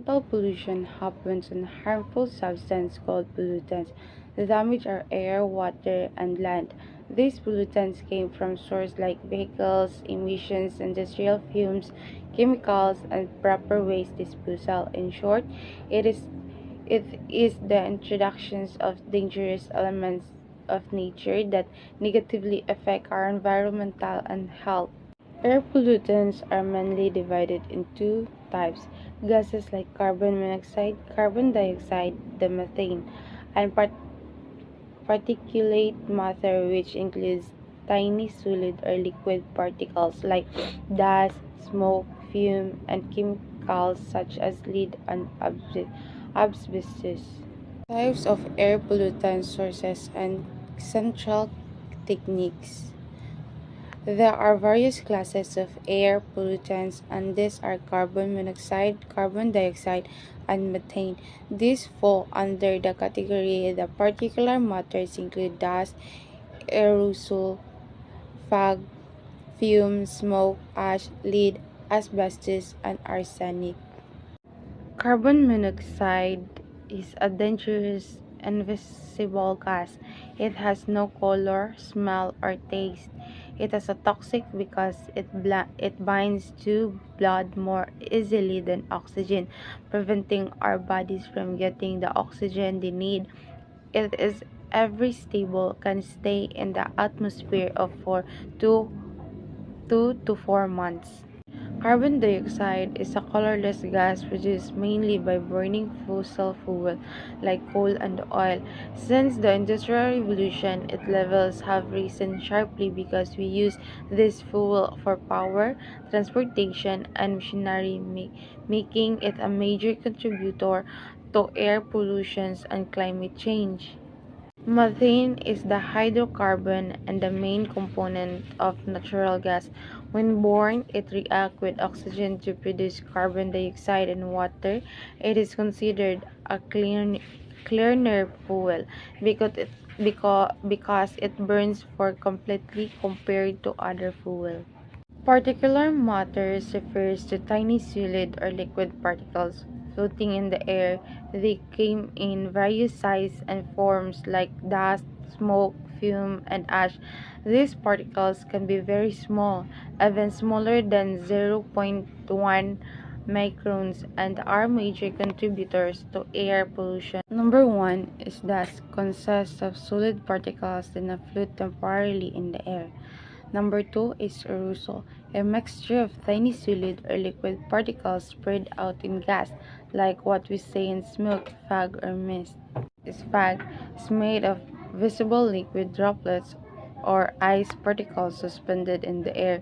Environmental pollution happens when harmful substances called pollutants damage our air, water, and land. These pollutants came from sources like vehicles, emissions, industrial fumes, chemicals, and proper waste disposal. In short, it is it is the introductions of dangerous elements of nature that negatively affect our environmental and health. Air pollutants are mainly divided into two types: gases like carbon monoxide, carbon dioxide, the methane, and particulate matter, which includes tiny solid or liquid particles like dust, smoke, fume, and chemicals such as lead and asbestos. Types of air pollutant sources and central techniques. There are various classes of air pollutants, and these are carbon monoxide, carbon dioxide, and methane. These fall under the category the particular matters include dust, aerosol, fog, fume, smoke, ash, lead, asbestos, and arsenic. Carbon monoxide is a dangerous, invisible gas. It has no color, smell, or taste. It is a toxic because it binds to blood more easily than oxygen, preventing our bodies from getting the oxygen they need. It is every stable can stay in the atmosphere of for 2 to 4 months. Carbon dioxide is a colorless gas produced mainly by burning fossil fuel like coal and oil. Since the Industrial Revolution, its levels have risen sharply because we use this fuel for power, transportation, and machinery, making it a major contributor to air pollution and climate change. Methane is the hydrocarbon and the main component of natural gas. When born, it reacts with oxygen to produce carbon dioxide and water. It is considered a cleaner fuel because it burns for completely compared to other fuel. Particular matter refers to tiny solid or liquid particles floating in the air. They come in various sizes and forms like dust, smoke, fume, and ash. These particles can be very small, even smaller than zero point 0.1 microns, and are major contributors to air pollution. Number one is dust, consists of solid particles that float temporarily in the air. Number two is aerosol, a mixture of tiny solid or liquid particles spread out in gas, like what we see in smoke, fog, or mist. This fog is made of visible liquid droplets or ice particles suspended in the air.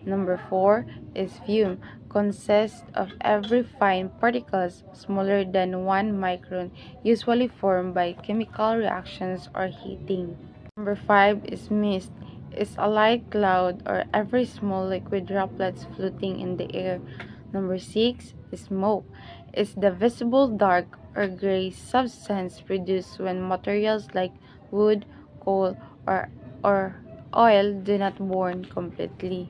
Number four is fume, consists of every fine particles smaller than 1 micron, usually formed by chemical reactions or heating. Number five is mist. Is a light cloud or every small liquid droplets floating in the air. Number six is smoke. Is the visible dark or gray substance produced when materials like wood, coal, or oil do not burn completely.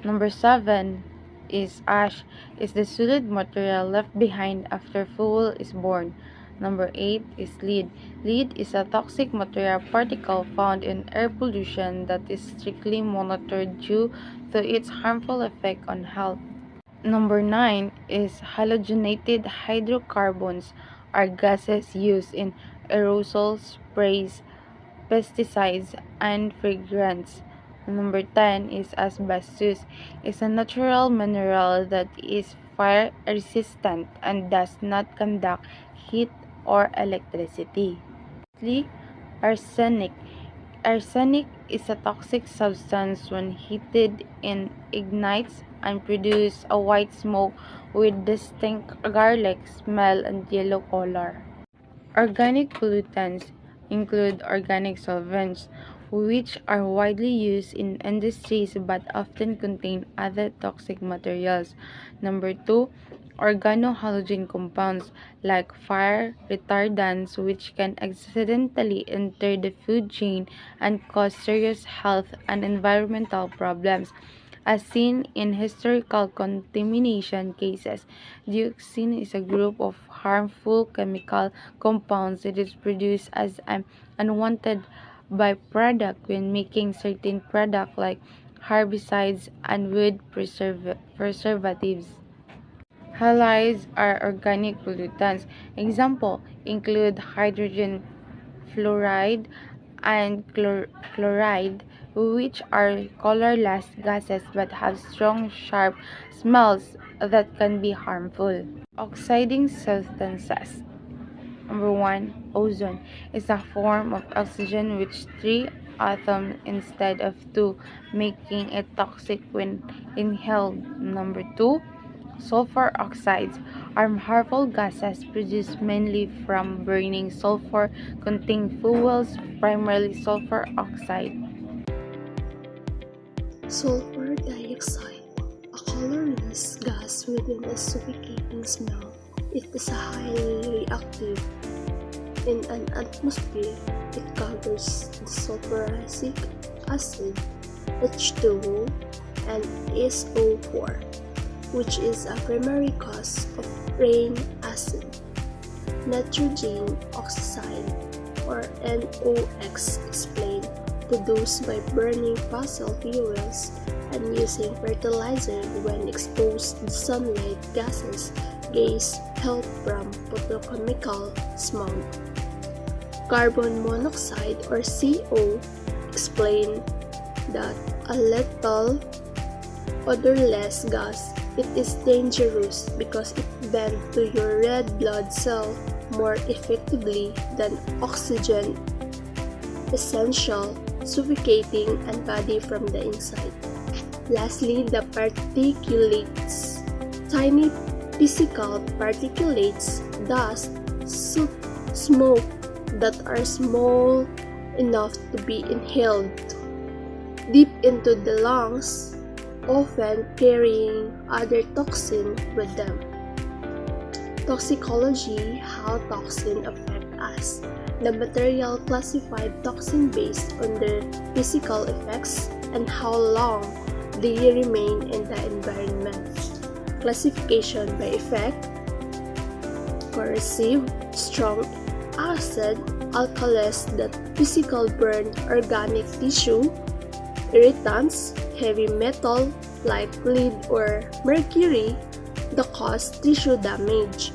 Number seven is ash. Is the solid material left behind after fuel is burned. Number 8 is lead. Lead is a toxic material particle found in air pollution that is strictly monitored due to its harmful effect on health. Number 9 is halogenated hydrocarbons are gases used in aerosol sprays, pesticides, and fragrance. Number 10 is asbestos. It's a natural mineral that is fire resistant and does not conduct heat or electricity. Lastly, arsenic. Arsenic is a toxic substance when heated and ignites and produces a white smoke with distinct garlic smell and yellow color. Organic pollutants include organic solvents, which are widely used in industries but often contain other toxic materials. Number two, organohalogen compounds like fire retardants, which can accidentally enter the food chain and cause serious health and environmental problems. as seen in historical contamination cases. Dioxin is a group of harmful chemical compounds that is produced as an unwanted byproduct when making certain products like herbicides and wood preservatives. Halides are organic pollutants. Examples include hydrogen fluoride and chloride, which are colorless gases but have strong, sharp smells that can be harmful. Oxidizing substances. Number 1. Ozone is a form of oxygen with 3 atoms instead of 2, making it toxic when inhaled. Number 2. Sulfur oxides are harmful gases produced mainly from burning sulfur-containing fuels, primarily sulfur oxide. Sulfur dioxide, a colorless gas with a suffocating smell. It is highly reactive. In an atmosphere, it covers the sulfuric acid H2O and SO4, which is a primary cause of rain acid. Nitrogen oxide, or NOx, explained, produced by burning fossil fuels and using fertilizer when exposed to sunlight. Gases help from photochemical smog. Carbon monoxide, or CO, explained that a lethal odorless gas. It is dangerous because it bends to your red blood cell more effectively than oxygen, essential, suffocating and body from the inside. Lastly, the particulates. Tiny physical particulates, dust, soot, smoke that are small enough to be inhaled deep into the lungs, often carrying other toxins with them. Toxicology: how toxins affect us. The material classified toxin based on their physical effects and how long they remain in the environment. Classification by effect: corrosive, strong acid, alkalis that physical burn organic tissue, irritants, heavy metal like lead or mercury that cause tissue damage.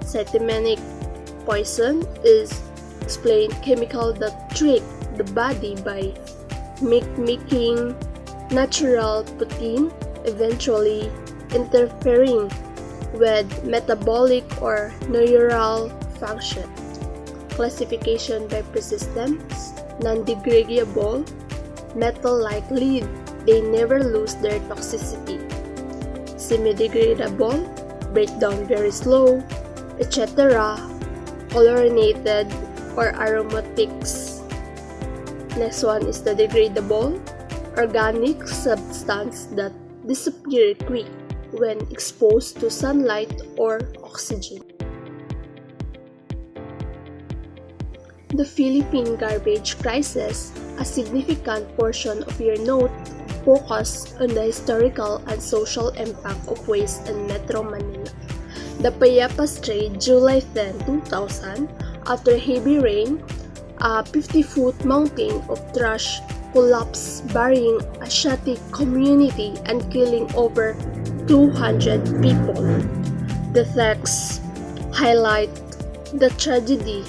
Systemic poison is explained chemical that trick the body by making natural protein, eventually interfering with metabolic or neural function. Classification by persistence: non-degradable, metal like lead, they never lose their toxicity. Semi-degradable, break down very slow, etc. Chlorinated or aromatics. Next one is the degradable, organic substance that disappear quick when exposed to sunlight or oxygen. The Philippine garbage crisis, a significant portion of your note focus on the historical and social impact of waste in Metro Manila. The Payapas trade, July 10, 2000, after heavy rain, a 50-foot mountain of trash collapsed, burying a Asiatic community and killing over 200 people. The text highlight the tragedy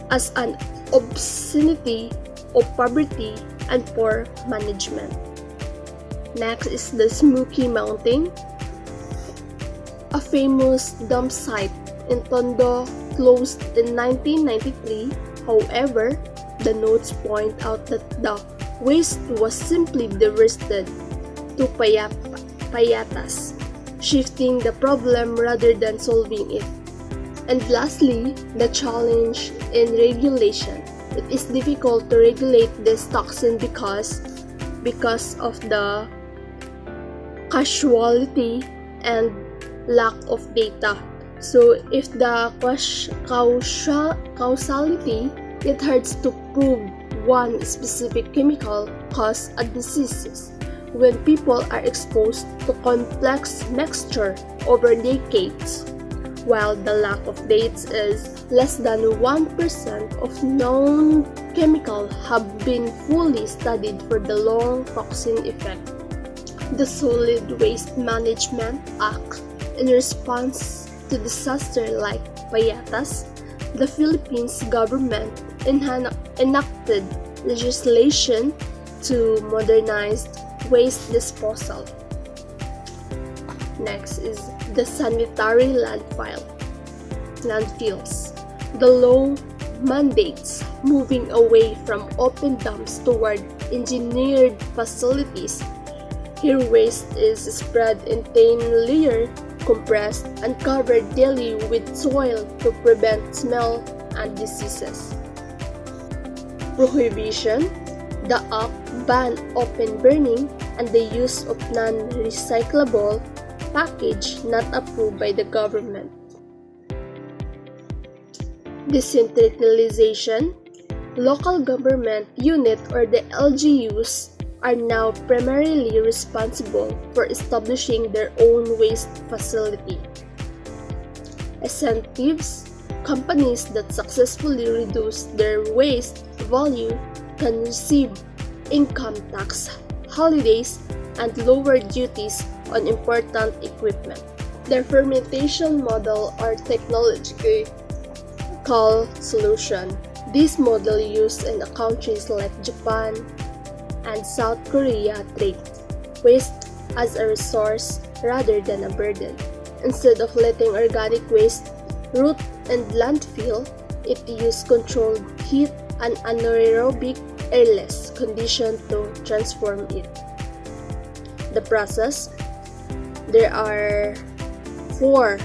as an obscenity of poverty and poor management. Next is the Smoky Mountain, a famous dump site in Tondo, closed in 1993. However, the notes point out that the waste was simply diverted to Payatas, shifting the problem rather than solving it. And lastly, the challenge in regulation. It is difficult to regulate this toxin because of the causality and lack of data. So if the causality, it hurts to prove one specific chemical cause a disease, when people are exposed to complex mixture over decades, while the lack of dates is less than 1% of known chemicals have been fully studied for the long toxin effect. The Solid Waste Management Act, in response to disaster like Payatas, the Philippines government enacted legislation to modernize waste disposal. Next is the sanitary landfills. The law mandates moving away from open dumps toward engineered facilities. Here waste is spread in thin layer, compressed, and covered daily with soil to prevent smell and diseases. Prohibition. The act banned open burning and the use of non-recyclable package not approved by the government. Decentralization. Local government unit or the LGUs are now primarily responsible for establishing their own waste facility. Incentives. Companies that successfully reduce their waste value can receive income tax holidays and lower duties on important equipment. The fermentation model or technological solution. This model used in countries like Japan and South Korea treat waste as a resource rather than a burden. Instead of letting organic waste rot in landfill, it used controlled heat and anaerobic airless condition to transform it. The process, there are 4.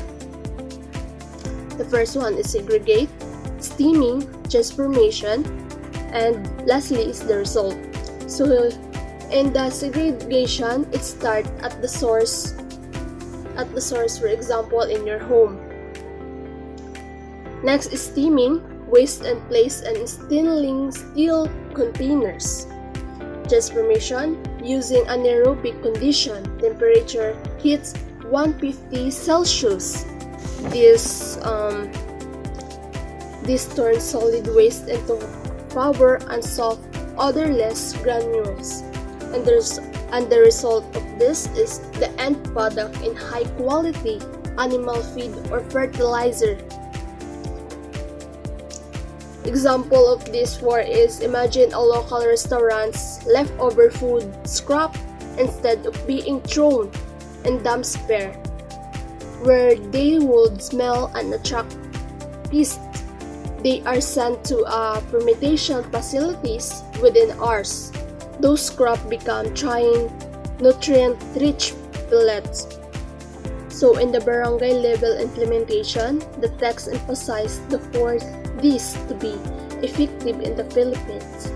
The first one is segregate, steaming, transformation, and lastly is the result. So in the segregation, it starts at the source, for example, in your home. Next is steaming, waste and place in stainless steel containers. Transformation, using anaerobic condition, temperature hits 150 Celsius. This turns solid waste into powder and soft, odorless granules. And the result of this is the end product in high quality animal feed or fertilizer. Example of this is imagine a local restaurant's leftover food scrap instead of being thrown in dumpster where they would smell and attract pests. They are sent to fermentation facilities within hours. Those scraps become trying nutrient-rich pellets. So in the barangay level implementation, the text emphasized for this to be effective in the Philippines.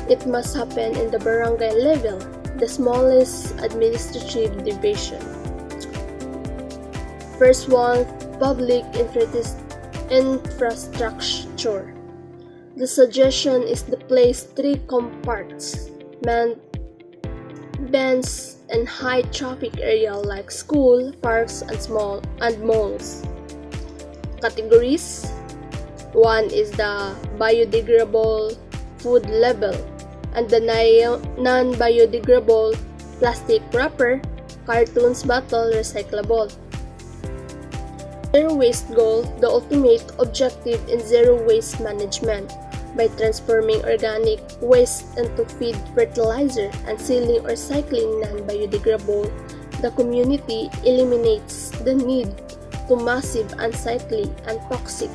It must happen in the barangay level, the smallest administrative division. First one, public infrastructure. The suggestion is to place 3 compartments, bends in high traffic area like school, parks, and malls. Categories. 1 is the biodegradable food level and the non-biodegradable plastic wrapper, cartons, bottle, recyclable. Zero waste goal, the ultimate objective in zero waste management. By transforming organic waste into feed fertilizer and selling or cycling non-biodegradable, the community eliminates the need to massive unsightly and toxic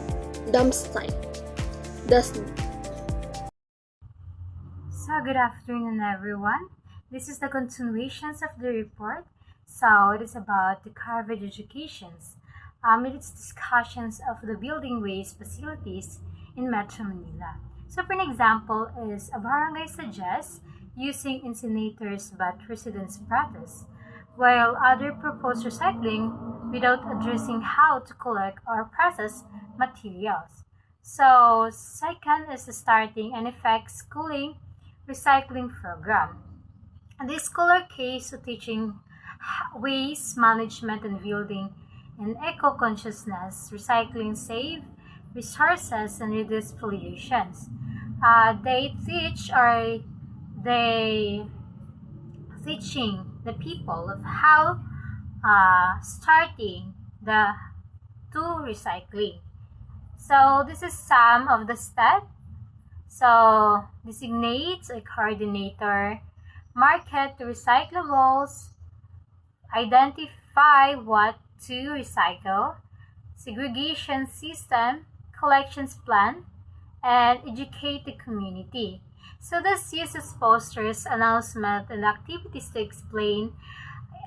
dump site. Thus, So good afternoon everyone. This is the continuations of the report. So it is about the garbage educations. It is discussions of the building waste facilities in Metro Manila. So for an example is a barangay suggests using incinerators but residents practice, while other propose recycling without addressing how to collect or process materials. So second is the starting and effects schooling recycling program. This scholar case to teaching waste management and building in eco-consciousness, recycling save resources and reduce pollutions. They teach or they teaching the people of how starting the to recycling. So this is some of the steps. So designate a coordinator, market the recyclables, identify what to recycle, segregation system, collections plan, and educate the community. So this uses posters, announcement, and activities to explain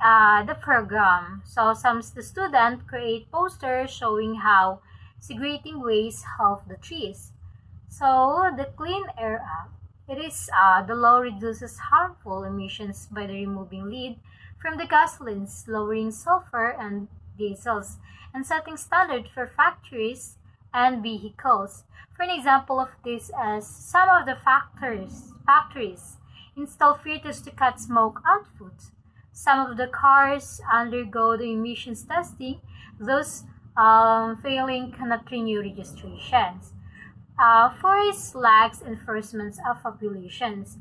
the program. So some the students create posters showing how segregating waste help the trees. So the Clean Air Act, it is the law reduces harmful emissions by the removing lead from the gasolines, lowering sulfur and diesels, and setting standard for factories and vehicles. For an example of this, as some of the factories install filters to cut smoke output. Some of the cars undergo the emissions testing, those failing cannot renew registrations. Forest lacks enforcement of populations.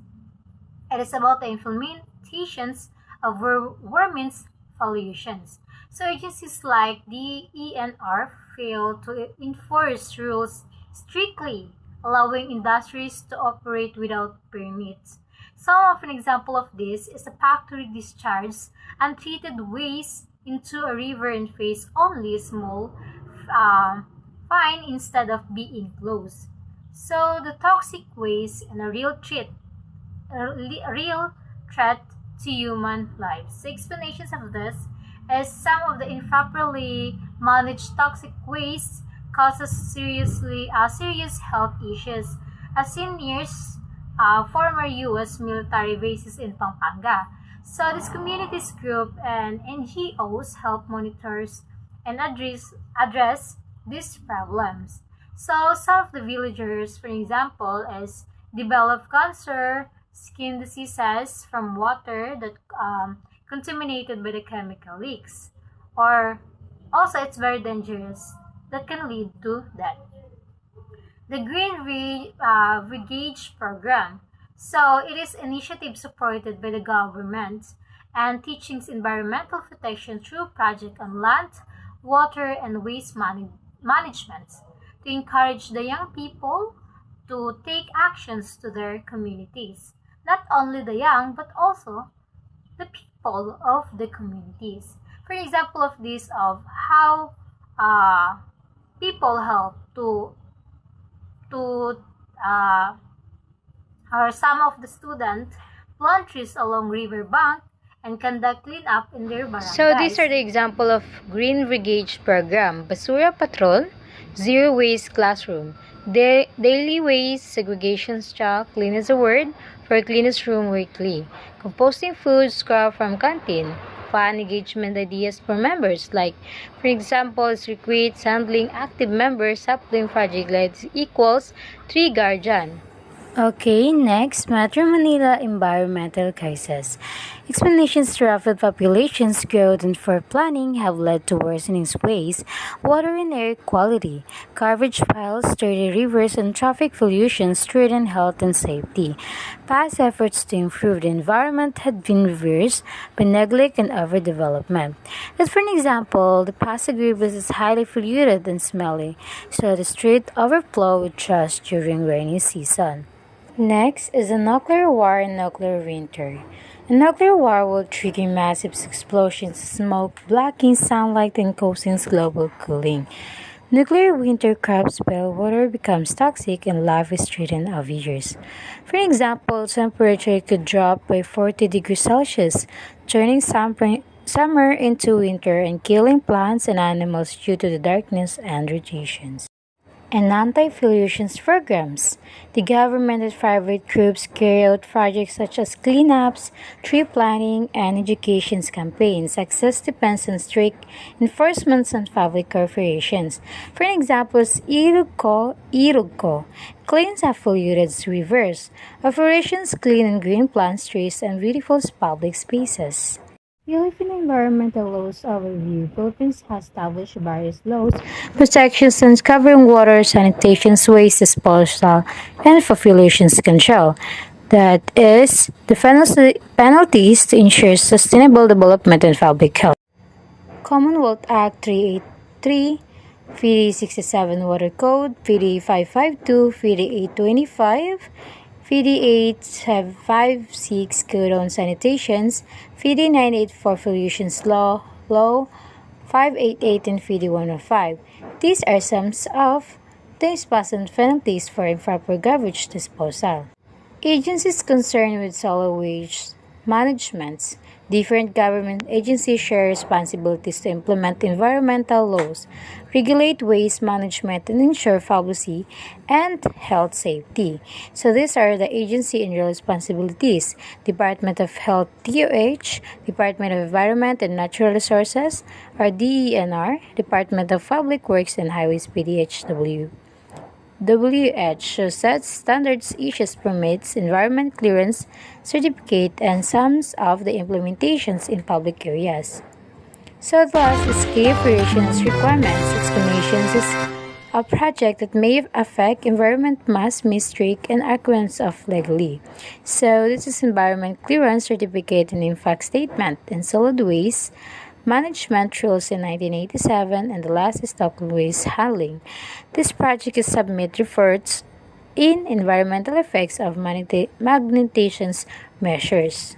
It is about the implementations of warming's pollutions. So agencies like the ENR fail to enforce rules strictly, allowing industries to operate without permits. Some of an example of this is a factory discharges untreated waste into a river and face only a small fine instead of being closed. So the toxic waste and a real threat to human lives. The explanations of this is some of the improperly managed toxic waste causes serious health issues, as in years former U.S. military bases in Pampanga. So this communities group and NGOs help monitors and address these problems. So some of the villagers, for example, is develop cancer, skin diseases from water that contaminated by the chemical leaks, or also it's very dangerous that can lead to death. The Brigade program. So it is initiative supported by the government and teachings environmental protection through project on land, water, and waste management to encourage the young people to take actions to their communities. Not only the young, but also the people of the communities. For example of this, of how people help to or some of the students plant trees along river bank and conduct cleanup in their barangays. So these are the example of Green Brigade program, Basura Patrol, Zero Waste Classroom, Daily Waste Segregation Stock, Clean as a Word, for Cleanest Room Weekly, Composting Food Scrap from Canteen, fun engagement ideas for members, like for example, recruit handling active members, sapling project leads equals 3 guardian. Okay, next, Metro Manila environmental crisis. Explanations to rapid populations growth and poor planning have led to worsening waste, water and air quality, garbage piles, dirty rivers, and traffic pollution threaten health and safety. Past efforts to improve the environment had been reversed by neglect and overdevelopment. As for an example, the Pasig River is highly polluted and smelly, so the street overflow with trash during rainy season. Next is a nuclear war and nuclear winter. A nuclear war will trigger massive explosions of smoke, blocking sunlight and causing global cooling. Nuclear winter crop spell, water becomes toxic and life is threatened over years. For example, temperature could drop by 40 degrees Celsius, turning summer into winter and killing plants and animals due to the darkness and radiations. and anti-pollution programs. The government and private groups carry out projects such as cleanups, tree planting, and education campaigns. Success depends on strict enforcement and public corporations. For example, Irugco cleans up polluted rivers. Operations clean and green plants, trees, and beautiful public spaces. Philippine Environmental Laws Overview. Philippines has established various laws, protections, and covering water, sanitation, waste disposal, and population control. That is, the penalties to ensure sustainable development and public health. Commonwealth Act 383, PD 67 Water Code, PD 552, PD 825, PD 8556 Code on Sanitations, PD 984 Pollutions Law 588, and PD 105. These are some of the possible penalties for improper garbage disposal. Agencies concerned with solid waste management. Different government agencies share responsibilities to implement environmental laws, regulate waste management, and ensure policy and health safety. So these are the agency and real responsibilities. Department of Health DOH, Department of Environment and Natural Resources or DENR, Department of Public Works and Highways PDHW. WHO sets standards, issues permits, environment clearance, certificate, and some of the implementations in public areas. So the last is key operations requirements. Explanations is a project that may affect environment mass strict and occurrence of legally. So this is environment clearance certificate and impact statement and solid waste management rules in 1987, and the last is local waste handling. This project is submit reports in environmental effects of magnetization measures.